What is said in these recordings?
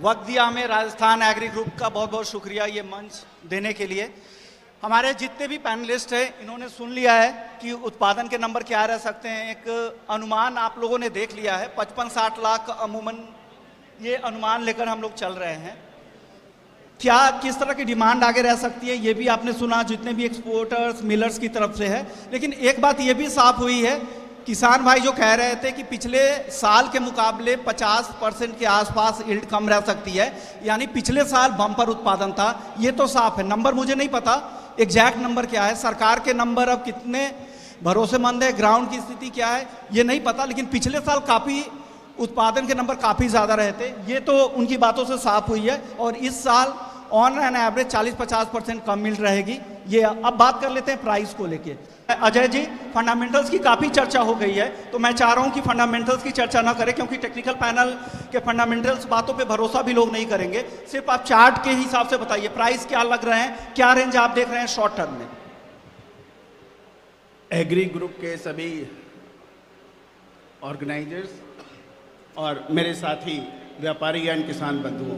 वक्त दिया हमें राजस्थान एग्री ग्रुप का बहुत बहुत शुक्रिया ये मंच देने के लिए। हमारे जितने भी पैनलिस्ट हैं इन्होंने सुन लिया है कि उत्पादन के नंबर क्या रह सकते हैं। एक अनुमान आप लोगों ने देख लिया है, 55-60 लाख अमूमन ये अनुमान लेकर हम लोग चल रहे हैं। क्या किस तरह की डिमांड आगे रह सकती है ये भी आपने सुना, जितने भी एक्सपोर्टर्स मिलर्स की तरफ से है। लेकिन एक बात ये भी साफ हुई है, किसान भाई जो कह रहे थे कि पिछले साल के मुकाबले 50% के आसपास यील्ड कम रह सकती है, यानी पिछले साल बम्पर उत्पादन था, ये तो साफ है। नंबर मुझे नहीं पता एग्जैक्ट नंबर क्या है, सरकार के नंबर अब कितने भरोसेमंद है, ग्राउंड की स्थिति क्या है ये नहीं पता, लेकिन पिछले साल काफ़ी उत्पादन के नंबर काफ़ी ज़्यादा रहे थे, ये तो उनकी बातों से साफ हुई है। और इस साल ऑन एन एवरेज 40-50% कम मिल रहेगी। ये अब बात कर लेते हैं प्राइस को लेके। अजय जी, फंडामेंटल्स की काफ़ी चर्चा हो गई है, तो मैं चाह रहा हूँ कि फंडामेंटल्स की चर्चा ना करें, क्योंकि टेक्निकल पैनल के फंडामेंटल्स बातों पे भरोसा भी लोग नहीं करेंगे। सिर्फ आप चार्ट के हिसाब से बताइए प्राइस क्या लग रहे हैं, क्या रेंज आप देख रहे हैं शॉर्ट टर्म में। एग्री ग्रुप के सभी ऑर्गेनाइजर्स और मेरे साथी व्यापारी एंड किसान बंधुओं,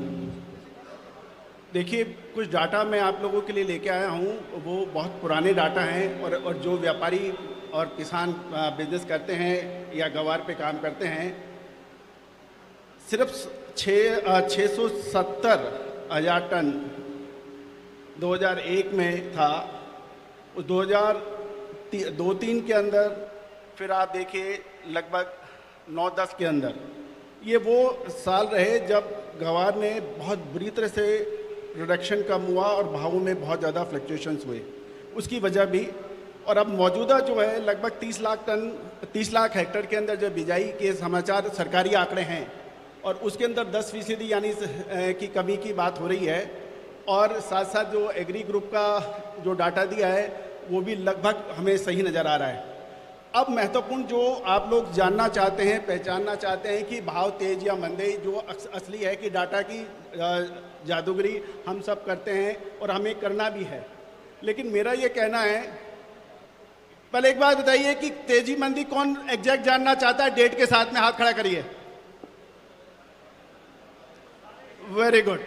देखिए कुछ डाटा मैं आप लोगों के लिए लेके आया हूँ, वो बहुत पुराने डाटा हैं और जो व्यापारी और किसान बिजनेस करते हैं या गवार पे काम करते हैं, सिर्फ 670,000 टन 2001 में था, 2002-03 के अंदर फिर आप देखिए लगभग 9-10 के अंदर, ये वो साल रहे जब गवार ने बहुत बुरी तरह से प्रोडक्शन कम हुआ और भावों में बहुत ज़्यादा फ्लक्चुएशंस हुए, उसकी वजह भी। और अब मौजूदा जो है लगभग 30 लाख हेक्टेयर के अंदर जो बिजाई के समाचार सरकारी आंकड़े हैं, और उसके अंदर 10% यानी की कमी की बात हो रही है। और साथ साथ जो एग्री ग्रुप का जो डाटा दिया है वो भी लगभग हमें सही नज़र आ रहा है। अब महत्वपूर्ण जो आप लोग जानना चाहते हैं, पहचानना चाहते हैं कि भाव तेज या मंदे, जो असली है कि डाटा की जादूगरी हम सब करते हैं और हमें करना भी है। लेकिन मेरा ये कहना है, पहले एक बात बताइए कि तेजी मंदी कौन एग्जैक्ट जानना चाहता है, डेट के साथ में हाथ खड़ा करिए। Very good.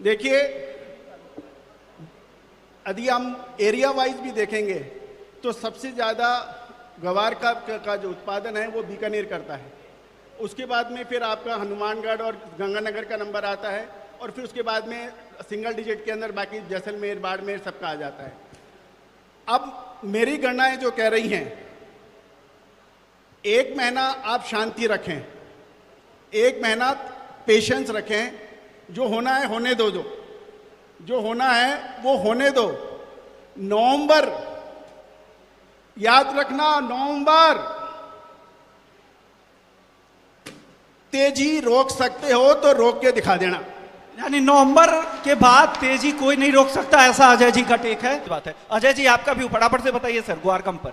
देखिए यदि हम एरिया वाइज भी देखेंगे तो सबसे ज़्यादा गवार का जो उत्पादन है वो बीकानेर करता है, उसके बाद में फिर आपका हनुमानगढ़ और गंगानगर का नंबर आता है, और फिर उसके बाद में सिंगल डिजिट के अंदर बाकी जैसलमेर, बाड़मेर सबका आ जाता है। अब मेरी गणनाएं जो कह रही हैं, 1 महीना आप शांति रखें, 1 महीना पेशेंस रखें, जो होना है होने दो, जो होना है वो होने दो। नवंबर, याद रखना, नवंबर तेजी रोक सकते हो तो रोक के दिखा देना। यानी नवंबर के बाद तेजी कोई नहीं रोक सकता, ऐसा अजय जी का टेक है। बात है अजय जी, आपका भी फटाफट से बताइए सर गवार कम पर।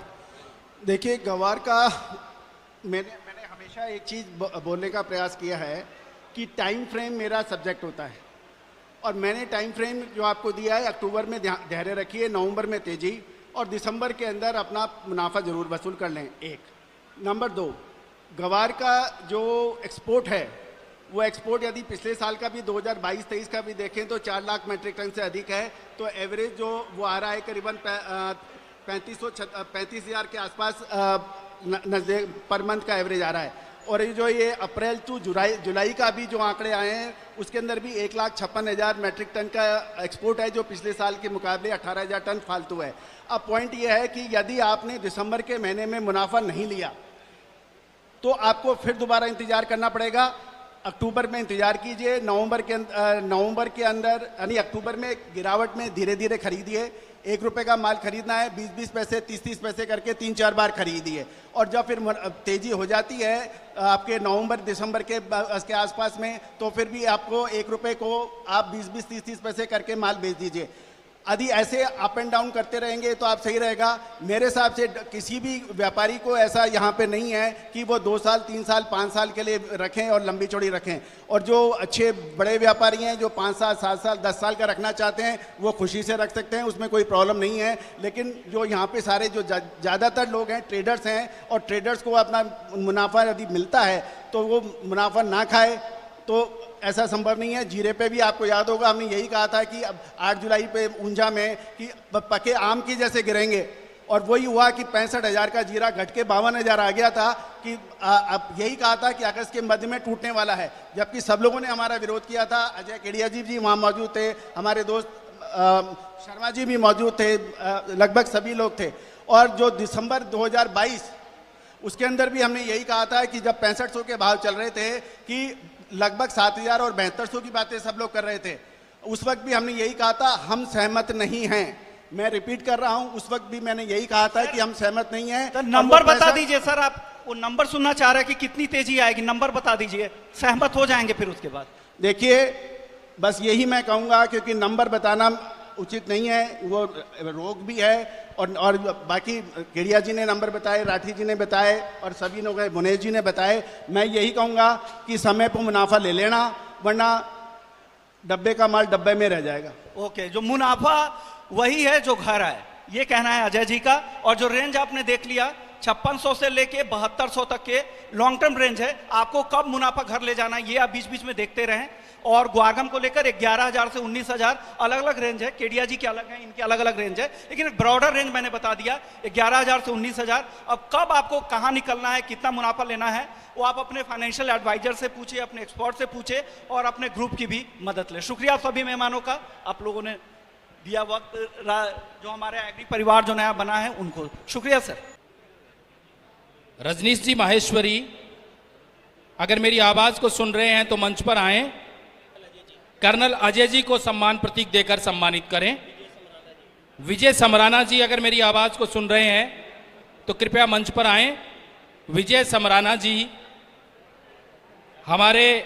देखिए गवार का मैंने हमेशा एक चीज बोलने का प्रयास किया है कि टाइम फ्रेम मेरा सब्जेक्ट होता है, और मैंने टाइम फ्रेम जो आपको दिया है, अक्टूबर में धैर्य रखिए, नवंबर में तेजी, और दिसंबर के अंदर अपना मुनाफा जरूर वसूल कर लें। 1 नंबर 2, गवार का जो एक्सपोर्ट है वो एक्सपोर्ट यदि पिछले साल का भी 2022-23 का भी देखें तो 4 लाख मेट्रिक टन से अधिक है, तो एवरेज जो वो आ रहा है करीबन 35,000 के आसपास पर मंथ का एवरेज आ रहा है। और ये अप्रैल टू जुलाई का भी जो आंकड़े आए हैं उसके अंदर भी 1,56,000 मेट्रिक टन का एक्सपोर्ट है, जो पिछले साल के मुकाबले 18,000 टन फालतू है। अब पॉइंट ये है कि यदि आपने दिसंबर के महीने में मुनाफा नहीं लिया तो आपको फिर दोबारा इंतजार करना पड़ेगा। अक्टूबर में इंतजार कीजिए, नवंबर के अंदर यानी अक्टूबर में गिरावट में धीरे धीरे खरीदिए। 1 रुपये का माल खरीदना है, 20-20 पैसे 30-30 पैसे करके 3-4 बार खरीदिए, और जब फिर तेजी हो जाती है आपके नवंबर दिसंबर के आसपास में, तो फिर भी आपको 1 रुपये को आप 20-20 30-30 पैसे करके माल बेच दीजिए। यदि ऐसे अप एंड डाउन करते रहेंगे तो आप सही रहेगा। मेरे हिसाब से किसी भी व्यापारी को ऐसा यहाँ पे नहीं है कि वो 2 साल 3 साल 5 साल के लिए रखें और लंबी चौड़ी रखें, और जो अच्छे बड़े व्यापारी हैं जो 5 साल 7 साल 10 साल का रखना चाहते हैं वो खुशी से रख सकते हैं, उसमें कोई प्रॉब्लम नहीं है। लेकिन जो यहाँ पे सारे जो ज़्यादातर लोग हैं ट्रेडर्स हैं, और ट्रेडर्स को अपना मुनाफा यदि मिलता है तो वो मुनाफा ना खाए तो ऐसा संभव नहीं है। जीरे पे भी आपको याद होगा हमने यही कहा था कि अब 8 जुलाई पे ऊंझा में कि पके आम की जैसे गिरेंगे, और वही हुआ कि 65,000 का जीरा घट के 52,000 आ गया था कि अब यही कहा था कि अगस्त के मध्य में टूटने वाला है, जबकि सब लोगों ने हमारा विरोध किया था। अजय केडिया जी वहाँ मौजूद थे, हमारे दोस्त शर्मा जी भी मौजूद थे, लगभग सभी लोग थे। और जो दिसंबर 2022 उसके अंदर भी हमने यही कहा था कि जब 6500 के भाव चल रहे थे कि लगभग 7,000 और 7200 की बातें सब लोग कर रहे थे, उस वक्त भी हमने यही कहा था हम सहमत नहीं हैं। मैं रिपीट कर रहा हूं, उस वक्त भी मैंने यही कहा था कि हम सहमत नहीं हैं। तो नंबर बता दीजिए सर, आप वो नंबर सुनना चाह रहे हैं कि कितनी तेजी आएगी, नंबर बता दीजिए, सहमत हो जाएंगे फिर उसके बाद। देखिए बस यही मैं कहूंगा, क्योंकि नंबर बताना उचित नहीं है, वो रोग भी है। और बाकी केडिया जी ने नंबर बताए, राठी जी ने बताए, और सभी लोग बुनेश जी ने बताए। मैं यही कहूंगा कि समय पर मुनाफा ले लेना, वरना डब्बे का माल डब्बे में रह जाएगा। ओके, जो मुनाफा वही है जो घर है, ये कहना है अजय जी का। और जो रेंज आपने देख लिया 5600 से लेके 7200 तक के लॉन्ग टर्म रेंज है, आपको कब मुनाफा घर ले जाना है ये आप बीच बीच में देखते रहें। और ग्वागम को लेकर 11,000 से 19,000 अलग अलग रेंज है, केडिया जी के अलग है, इनके अलग अलग रेंज है, लेकिन एक ब्रॉडर रेंज मैंने बता दिया 11,000 से 19,000। अब कब आपको कहाँ निकलना है, कितना मुनाफा लेना है, वो आप अपने फाइनेंशियल एडवाइजर से पूछे, अपने एक्सपर्ट से पूछे, और अपने ग्रुप की भी मदद लें। शुक्रिया सभी मेहमानों का, आप लोगों ने दिया वक्त, जो हमारे एग्री परिवार जो नया बना है उनको शुक्रिया सर। रजनीश जी माहेश्वरी, अगर मेरी आवाज को सुन रहे हैं तो मंच पर आएं। कर्नल अजय जी को सम्मान प्रतीक देकर सम्मानित करें। विजय समराना जी अगर मेरी आवाज को सुन रहे हैं तो कृपया मंच पर आएं। विजय समराना जी हमारे